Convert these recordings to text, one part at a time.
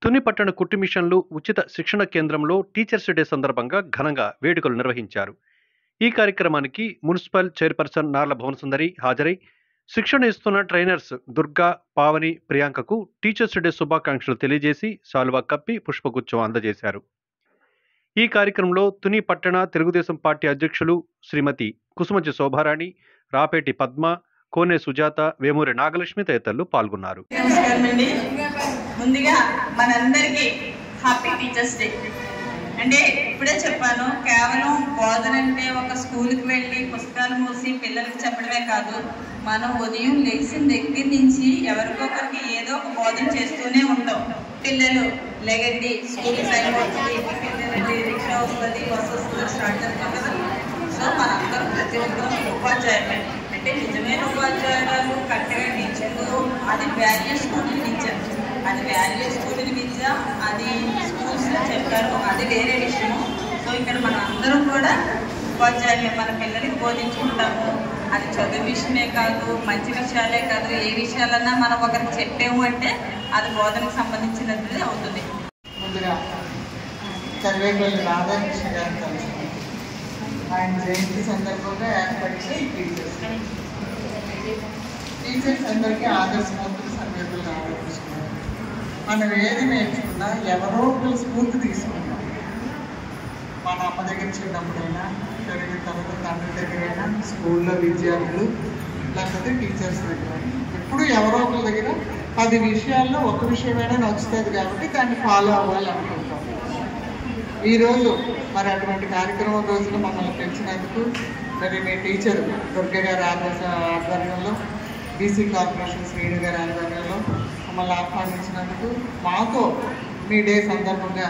తుని పట్టణ కుట్టు మిషన్లు ఉచిత శిక్షణ కేంద్రంలో టీచర్స్ డే సందర్భంగా ఘనంగా వేడుకలు నిర్వహించారు. ఈ కార్యక్రమానికి మున్సిపల్ చైర్పర్సన్ నార్ల భువనసుందరి హాజరై శిక్షణ ఇస్తున్న ట్రైనర్స్ దుర్గా, పావని, ప్రియాంకకు టీచర్స్ డే శుభాకాంక్షలు తెలియజేసి శాలువా కప్పి పుష్పగుచ్చం అందజేశారు. ఈ కార్యక్రమంలో తుని పట్టణ తెలుగుదేశం పార్టీ అధ్యక్షులు శ్రీమతి కుసుమంచి శోభారాణి, రాపేటి పద్మ, కోనే సుజాత, వేమూరి నాగలక్ష్మి తదితరులు పాల్గొన్నారు. ముందుగా మనందరికీ హ్యాపీ టీచర్స్ డే. అంటే ఇప్పుడే చెప్పాను, కేవలం బోధన అంటే ఒక స్కూల్కి వెళ్ళి పుస్తకాలు మూసి పిల్లలకి చెప్పడమే కాదు, మనం ఉదయం లేచిన దగ్గర నుంచి ఎవరికొకరికి ఏదో ఒక బోధన చేస్తూనే ఉంటాం. పిల్లలు లెగండి, స్కూల్ టైం వస్తుంది, వెళ్ళండి, రిక్షా వస్తుంది, బస్సు వస్తుంది, స్టార్ట్ చేస్తాం కదా. సో మనందరం ప్రతి ఒక్కరు ఉపాధ్యాయులే. అంటే నిజమైన ఉపాధ్యాయులు కరెక్ట్గా టీచర్లు, అది వాల్యూ స్కూల్ టీచర్, అది వాల్యూ స్కూల్ విద్య, అది స్కూల్స్లో చెప్పారు, అది వేరే విషయం. సో ఇక్కడ మన అందరం కూడా ఉపాధ్యాయులే, మన పిల్లలకి బోధించుకుంటాము. అది చదువు విషయమే కాదు, మంచి విషయాలే కాదు, ఏ విషయాలన్నా మనం ఒకరికి చెప్పాము అంటే అది బోధనకు సంబంధించినది అవుతుంది. ముందుగా చదివేపల్లి రాధాకృష్ణ గారిని కలిసి ఆయన జయంతి సందర్భంగా ఏర్పరిచే టీచర్స్ అందరికీ ఆదర్శవంతులు సందర్భాలు రాధాకృష్ణ. మనం ఏది నేర్చుకున్నా ఎవరో ఒకరు స్ఫూర్తి తీసుకున్నాం. మన అమ్మ దగ్గర చిన్నప్పుడైనా, పెరిగిన తర్వాత తండ్రి దగ్గరైనా, స్కూల్లో విద్యార్థులు, లేకపోతే టీచర్స్ దగ్గర, ఎప్పుడు ఎవరో ఒకరి దగ్గర 10 విషయాల్లో ఒక విషయమైనా నచ్చుతుంది కాబట్టి దాన్ని ఫాలో అవ్వాలనుకుంటాం. ఈరోజు మరి అటువంటి కార్యక్రమం రోజున మమ్మల్ని పెంచినందుకు మరి మీ టీచర్ దుర్గ గారి ఆధ్వర్యంలో, బీసీ కార్పొరేషన్ శ్రీను గారి ఆధ్వర్యంలో మమ్మల్ని ఆహ్వానించినందుకు, మాతో మీ డే సందర్భంగా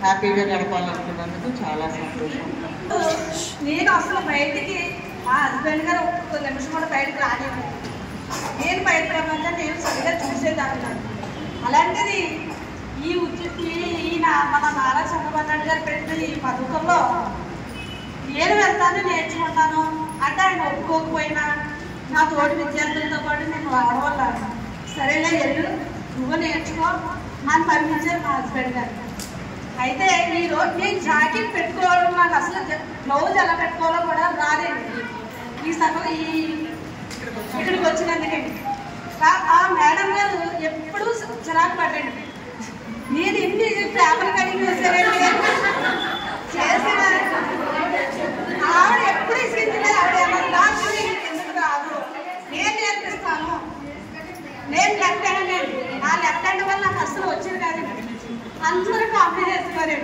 హ్యాపీగా గడపాలనుకున్నందుకు చాలా సంతోషం. నేను అసలు బయటికి మా హస్బెండ్ గారు ఒక్క నిమిషం కూడా బయటకు రాలేదు. నేను బయటకు రమ్మంటే నేను సరిగ్గా చూసేదాన్ని. అలాంటిది ఈయన మన నారా చంద్రబాబు నాయుడు గారు పెట్టిన ఈ పథకంలో నేను వెళ్తాను, నేర్చుకుంటాను అంటే ఆయన ఒప్పుకోకపోయినా నా తోటి విద్యార్థులతో పాటు నేను ఆడవాళ్ళను. సరేలే వెళ్ళు, నువ్వు నేర్చుకో అని పంపించారు మా హస్బెండ్ గారు. అయితే ఈరోజు నేను జాకెట్ పెట్టుకోవడం, నాకు అసలు బ్లౌజ్ ఎలా పెట్టుకోవాలో కూడా రాలేదు. ఈ సగం ఇక్కడికి వచ్చినందుకండి ఆ మేడం గారు ఎప్పుడూ చిరాకు పడ్డండి. నేను ఇన్ని పేపర్ కటింగ్ చేశానండి చేసిన ఆవిడ ఎప్పుడు ఇచ్చిందిలే. ఆవిడ ఎందుకు రాదు, నేను నేర్పిస్తాను, నేను లెఫ్ట్ హ్యాండ్ అండి, ఆ లెఫ్ట్ హ్యాండ్ వల్ల నాకు అసలు వచ్చేది కాదండి. అందరూ కాంప్లీట్ చేస్తున్నారు.